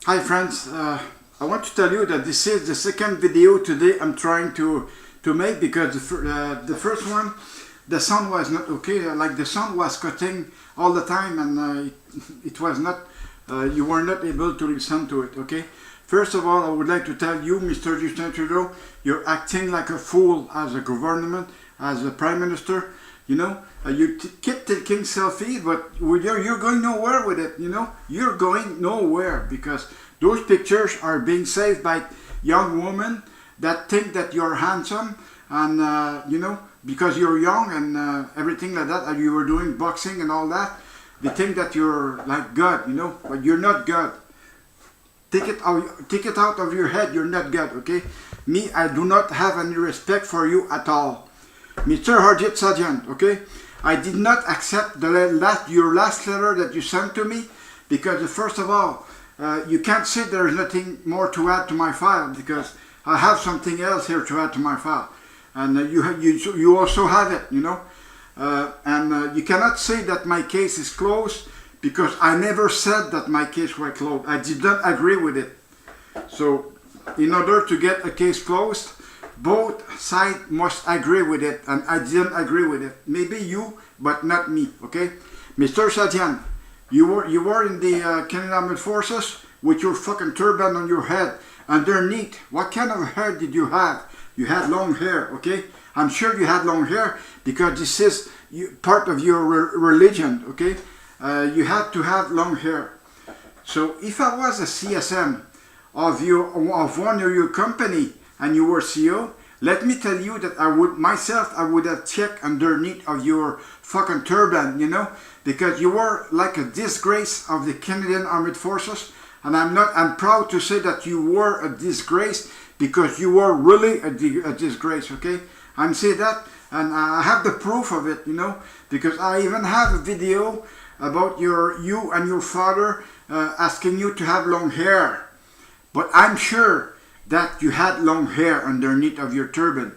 Hi friends, I want to tell you that this is the second video today I'm trying to make, because the first one, the sound was not okay, like the sound was cutting all the time, and it was not, you were not able to listen to it, okay? First of all, I would like to tell you, Mr. Justin Trudeau, you're acting like a fool as a government, as a Prime Minister. You know, you keep taking selfies, but you're going nowhere with it, you know? You're going nowhere, because those pictures are being saved by young women that think that you're handsome, and, you know, because you're young and everything like that, and you were doing boxing and all that, they think that you're like God, you know? But you're not God. Take it out of your head, you're not God, okay? Me, I do not have any respect for you at all. Mr. Sajjan, okay? I did not accept your last letter that you sent to me, because first of all, you can't say there's nothing more to add to my file, because I have something else here to add to my file. And you also have it, you know? And you cannot say that my case is closed, because I never said that my case was closed. I did not agree with it. So, in order to get a case closed, both sides must agree with it, and I didn't agree with it. Maybe you, but not me, okay? Mr. Sajjan, you were in the Canadian Armed Forces with your fucking turban on your head. Underneath, what kind of hair did you have? You had long hair, okay? I'm sure you had long hair, because this is part of your religion, okay? You had to have long hair. So if I was a CSM of one of your company and you were CEO, let me tell you that I would have checked underneath of your fucking turban, you know, because you were like a disgrace of the Canadian Armed Forces, and I'm proud to say that you were a disgrace, because you were really a disgrace, okay? I'm saying that, and I have the proof of it, you know, because I even have a video about you and your father asking you to have long hair. But I'm sure that you had long hair underneath of your turban.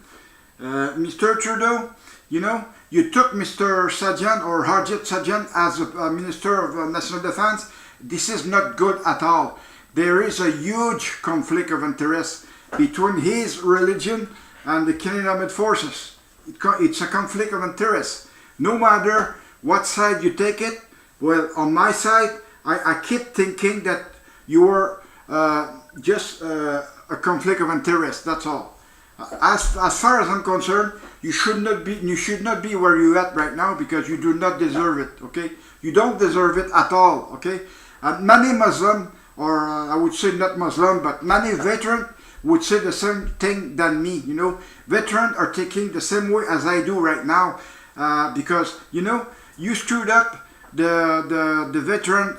Mr. Trudeau, you know, you took Mr. Sajjan or Harjit Sajjan as a Minister of National Defense. This is not good at all. There is a huge conflict of interest between his religion and the Canadian Armed Forces. It's a conflict of interest. No matter what side you take it, well, on my side, I keep thinking that you were just a conflict of interest. That's all. As far as I'm concerned, you should not be where you're at right now, because you do not deserve it. Okay, you don't deserve it at all. Okay, many Muslim, or I would say not Muslim, but many veterans would say the same thing than me. You know, veterans are taking the same way as I do right now, because you know you screwed up the veteran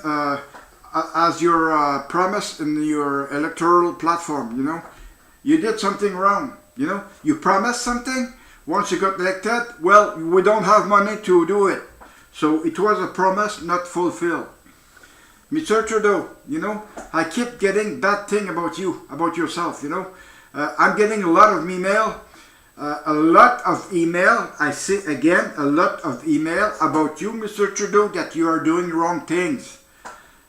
as your promise in your electoral platform. You know, you did something wrong. You know, you promised something. Once you got elected, well, we don't have money to do it. So it was a promise not fulfilled. Mr. Trudeau, you know, I keep getting bad thing about you, about yourself. You know, I'm getting a lot of email. I say again, a lot of email about you, Mr. Trudeau, that you are doing wrong things.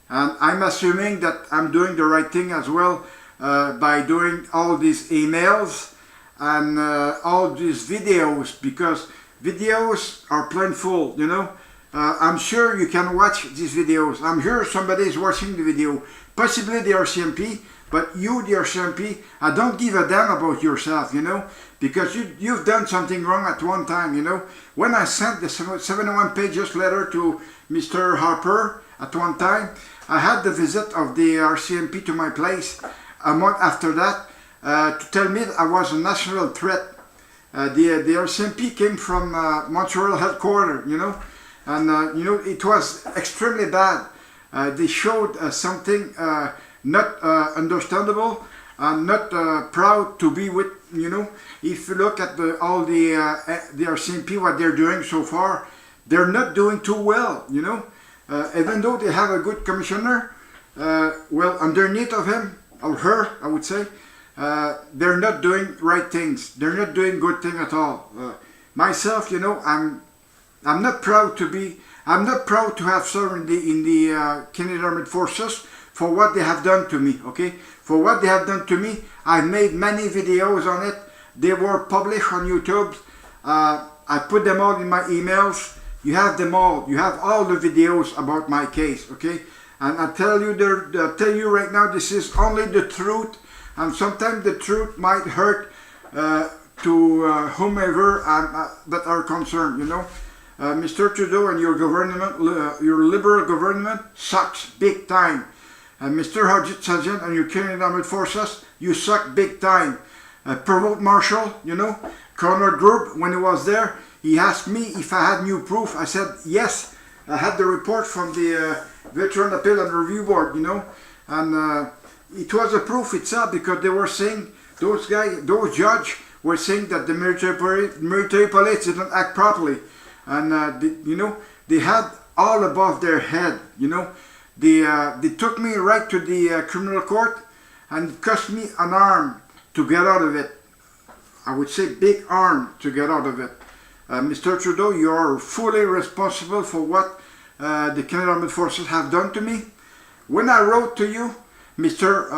And I'm assuming that I'm doing the right thing as well, by doing all these emails and all these videos, because videos are plain full, you know. I'm sure you can watch these videos. I'm sure somebody is watching the video, possibly the RCMP, but you, the RCMP, I don't give a damn about yourself, you know, because you've done something wrong at one time, you know. When I sent the 71 pages letter to Mr. Harper at one time, I had the visit of the RCMP to my place a month after that to tell me that I was a national threat. The RCMP came from Montreal headquarters, you know, and you know, it was extremely bad. They showed something not understandable, and not proud to be with, you know. If you look at all the RCMP, what they're doing so far, they're not doing too well, you know. Even though they have a good commissioner, well, underneath of him, or her, I would say, they're not doing right things. They're not doing good thing at all. Myself, you know, I'm not proud to have served in the Canadian Armed Forces for what they have done to me, okay? For what they have done to me, I've made many videos on it. They were published on YouTube. I put them all in my emails. You have them all. You have all the videos about my case, okay? And I tell you right now, this is only the truth. And sometimes the truth might hurt to whomever that are concerned, you know. Mr. Trudeau and your government, your liberal government, sucks big time. Mr. Sajjan and your Canadian Armed Forces, you suck big time. Provost Marshall, you know, Colonel Group, when he was there, he asked me if I had new proof. I said yes. I had the report from the Veteran Appeal and Review Board, you know, and it was a proof itself, because they were saying, those judges were saying that the military police didn't act properly, and you know, they had all above their head, you know. They took me right to the criminal court, and it cost me an arm to get out of it. I would say big arm to get out of it. Mr. Trudeau, you are fully responsible for what the Canadian Armed Forces have done to me. When I wrote to you, Mr.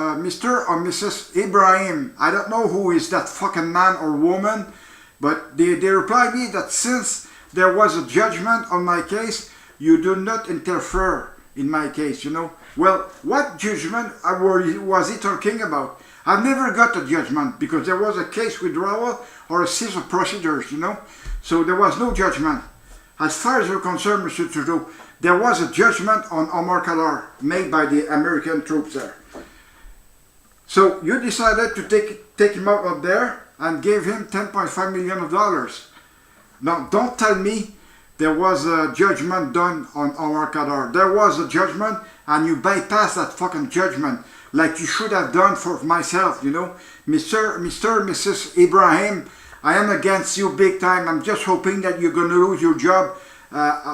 or Mrs. Ibrahim, I don't know who is that fucking man or woman, but they replied me that since there was a judgment on my case, you do not interfere in my case, you know. Well, what judgment was he talking about? I've never got a judgment, because there was a case withdrawal or a cease of procedures, you know. So there was no judgment. As far as you're concerned, Mr. Trudeau, there was a judgment on Omar Khadr made by the American troops there. So you decided to take him out of there and gave him $10.5 million. Now, don't tell me there was a judgment done on Omar Khadr. There was a judgment, and you bypassed that fucking judgment, like you should have done for myself, you know. Mr. and Mrs. Ibrahim, I am against you big time. I'm just hoping that you're going to lose your job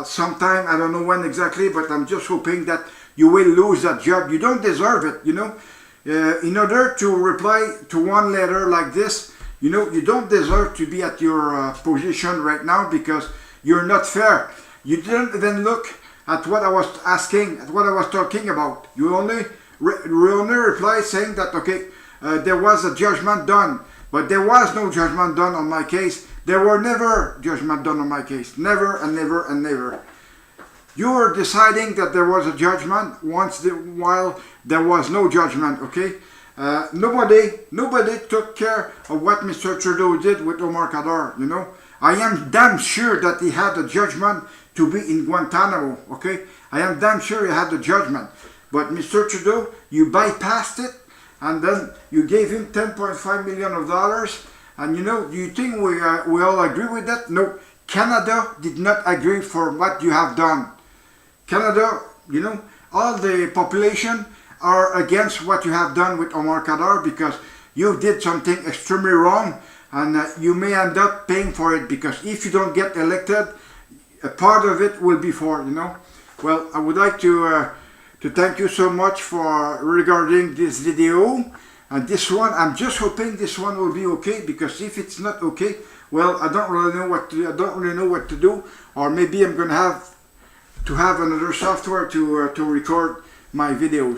sometime. I don't know when exactly, but I'm just hoping that you will lose that job. You don't deserve it, you know. In order to reply to one letter like this, you know, you don't deserve to be at your position right now, because you're not fair. You didn't even look at what I was asking, at what I was talking about. You only replied saying that, okay, there was a judgment done, but there was no judgment done on my case. There were never judgment done on my case. Never and never and never. You were deciding that there was a judgment while there was no judgment, okay? Nobody took care of what Mr. Trudeau did with Omar Khadr, you know? I am damn sure that he had a judgment to be in Guantanamo, okay? I am damn sure he had the judgment. But Mr. Trudeau, you bypassed it, and then you gave him $10.5 million. And you know, do you think we all agree with that? No, Canada did not agree for what you have done. Canada, you know, all the population are against what you have done with Omar Khadr, because you did something extremely wrong, and you may end up paying for it, because if you don't get elected, a part of it will be for, you know. Well, I would like to thank you so much for regarding this video. And this one, I'm just hoping this one will be okay, because if it's not okay, well, I don't really know what to do, or maybe I'm gonna have to have another software to record my videos.